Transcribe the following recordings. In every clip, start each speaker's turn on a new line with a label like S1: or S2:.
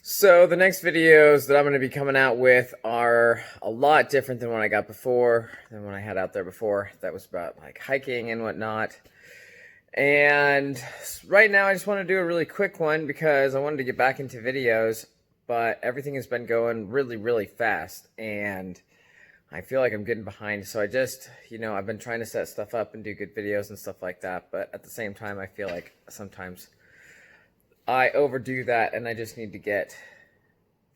S1: So the next videos that I'm going to be coming out with are a lot different than what I got before, than what I had out there before. That was about like hiking and whatnot. And right now I just want to do a really quick one because I wanted to get back into videos, but everything has been going really, really fast and I feel like I'm getting behind. So I just, I've been trying to set stuff up and do good videos and stuff like that. But at the same time, I feel like sometimes I overdo that and I just need to get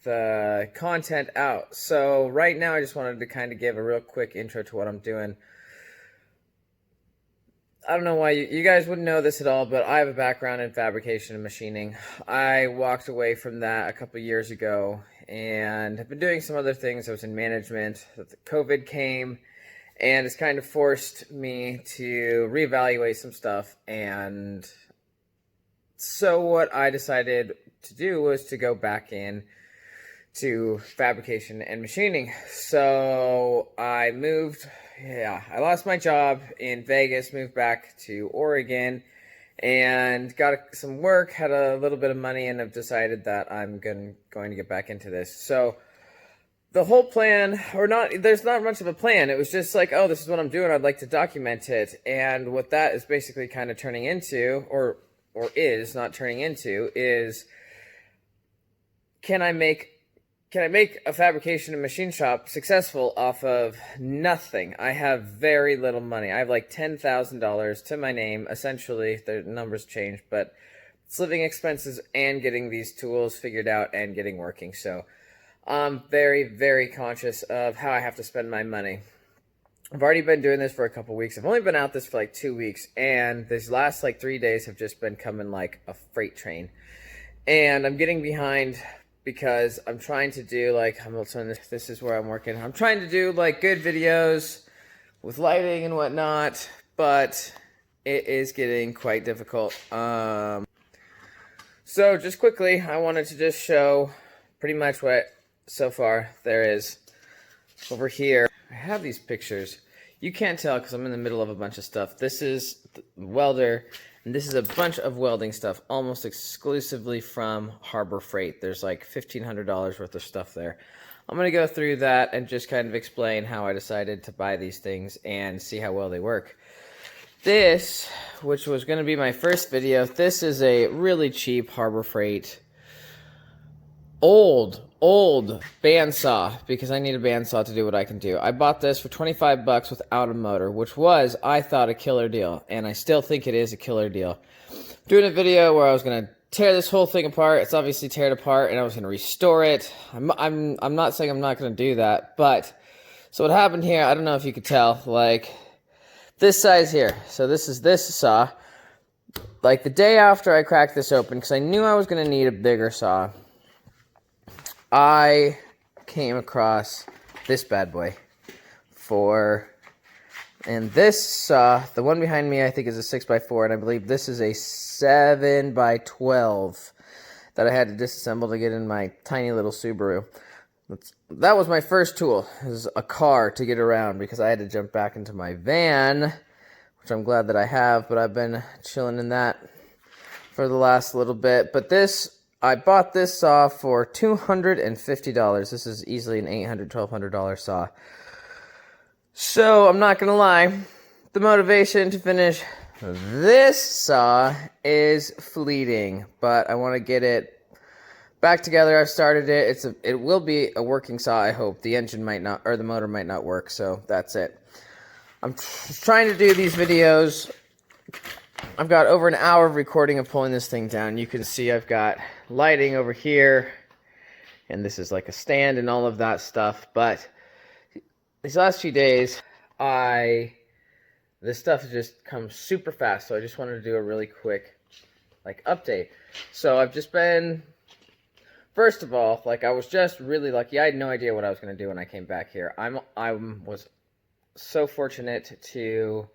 S1: the content out. So right now I just wanted to kind of give a real quick intro to what I'm doing. I don't know why you guys wouldn't know this at all, but I have a background in fabrication and machining. I walked away from that a couple years ago and have been doing some other things. I was in management. COVID came and it's kind of forced me to reevaluate some stuff, and so what I decided to do was to go back in to fabrication and machining. So I I lost my job in Vegas, moved back to Oregon, and got some work, had a little bit of money, and have decided that I'm going to get back into this. So the whole plan, there's not much of a plan. It was just like, oh, this is what I'm doing. I'd like to document it. And what that is basically kind of turning into, or is not turning into, is can I make a fabrication and machine shop successful off of nothing? I have very little money. I have like $10,000 to my name. Essentially, the numbers change, but it's living expenses and getting these tools figured out and getting working. So I'm very, very conscious of how I have to spend my money. I've already been doing this for a couple weeks. I've only been out this for like 2 weeks, and these last like 3 days have just been coming like a freight train. And I'm getting behind because I'm trying to do this is where I'm working. I'm trying to do like good videos with lighting and whatnot, but it is getting quite difficult. So just quickly, I wanted to just show pretty much what so far there is over here. I have these pictures. You can't tell because I'm in the middle of a bunch of stuff. This is the welder, and this is a bunch of welding stuff, almost exclusively from Harbor Freight. There's like $1,500 worth of stuff there. I'm going to go through that and just kind of explain how I decided to buy these things and see how well they work. This, which was going to be my first video, this is a really cheap Harbor Freight old bandsaw, because I need a bandsaw to do what I can do. I bought this for 25 bucks without a motor, which was, I thought, a killer deal, and I still think it is a killer deal. Doing a video where I was going to tear this whole thing apart. It's obviously teared apart, and I was going to restore it. I'm not saying I'm not going to do that, but so what happened here, I don't know if you could tell, like this size here. So this is this saw. Like the day after I cracked this open, because I knew I was going to need a bigger saw, I came across this bad boy and this saw, the one behind me I think is a 6x4, and I believe this is a 7x12 that I had to disassemble to get in my tiny little Subaru. That was my first tool, is a car to get around, because I had to jump back into my van, which I'm glad that I have, but I've been chilling in that for the last little bit. But I bought this saw for $250. This is easily an $800, $1,200 saw. So I'm not gonna lie, the motivation to finish this saw is fleeting, but I want to get it back together. I've started it. It will be a working saw, I hope. The engine might not, or the motor might not work, so that's it. I'm trying to do these videos. I've got over an hour of recording of pulling this thing down. You can see I've got lighting over here, and this is like a stand and all of that stuff. But these last few days, this stuff has just come super fast. So I just wanted to do a really quick update. So I've just been, first of all, I was just really lucky. I had no idea what I was going to do when I came back here. I was so fortunate to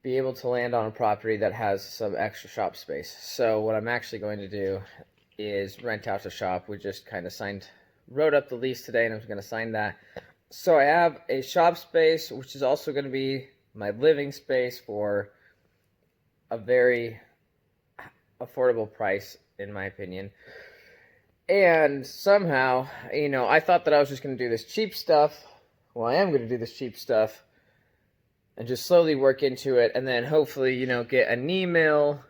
S1: be able to land on a property that has some extra shop space. So what I'm actually going to do is rent out the shop. We just kind of wrote up the lease today, and I'm going to sign that. So I have a shop space, which is also going to be my living space for a very affordable price, in my opinion. And somehow, I thought that I was just going to do this cheap stuff. Well, I am going to do this cheap stuff and just slowly work into it, and then hopefully, get an email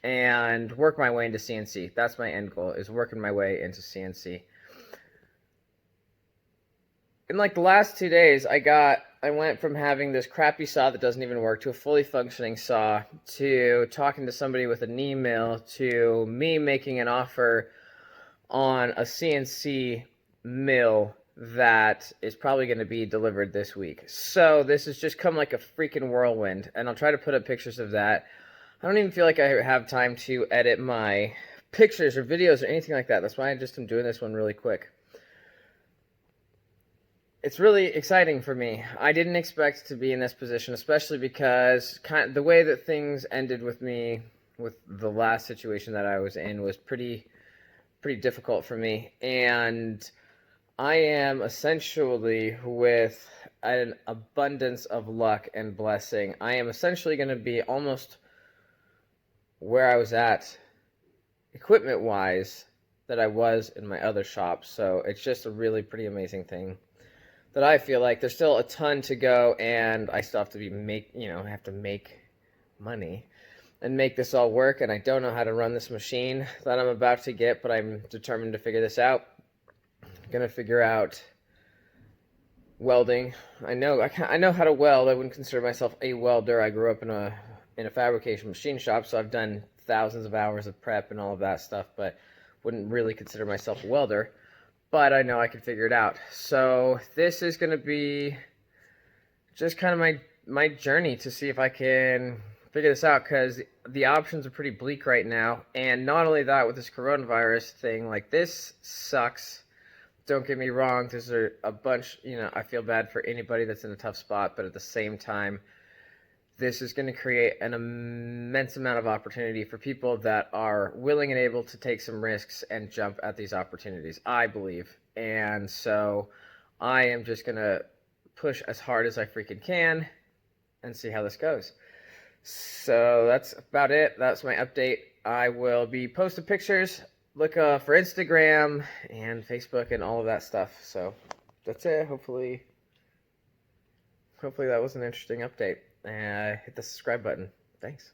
S1: and work my way into CNC. That's my end goal, is working my way into CNC. In like the last 2 days, I went from having this crappy saw that doesn't even work to a fully functioning saw, to talking to somebody with an email, to me making an offer on a CNC mill that is probably going to be delivered this week. So this has just come like a freaking whirlwind, and I'll try to put up pictures of that. I don't even feel like I have time to edit my pictures or videos or anything like that. That's why I just am doing this one really quick. It's really exciting for me. I didn't expect to be in this position, especially because the way that things ended with me with the last situation that I was in was pretty difficult for me. And I am essentially, with an abundance of luck and blessing, I am essentially going to be almost where I was at equipment-wise that I was in my other shop. So it's just a really pretty amazing thing that I feel like there's still a ton to go, and I still have to have to make money and make this all work. And I don't know how to run this machine that I'm about to get, but I'm determined to figure this out. I'm gonna figure out welding. I know how to weld. I wouldn't consider myself a welder. I grew up in a fabrication machine shop, so I've done thousands of hours of prep and all of that stuff, but wouldn't really consider myself a welder. But I know I can figure it out. So this is going to be just kind of my journey to see if I can figure this out, because the options are pretty bleak right now. And not only that, with this coronavirus thing, like, this sucks. Don't get me wrong. There's a bunch, I feel bad for anybody that's in a tough spot, but at the same time, this is going to create an immense amount of opportunity for people that are willing and able to take some risks and jump at these opportunities, I believe. And so I am just going to push as hard as I freaking can and see how this goes. So that's about it. That's my update. I will be posting pictures. Look for Instagram and Facebook and all of that stuff. So that's it. Hopefully that was an interesting update. Hit the subscribe button. Thanks.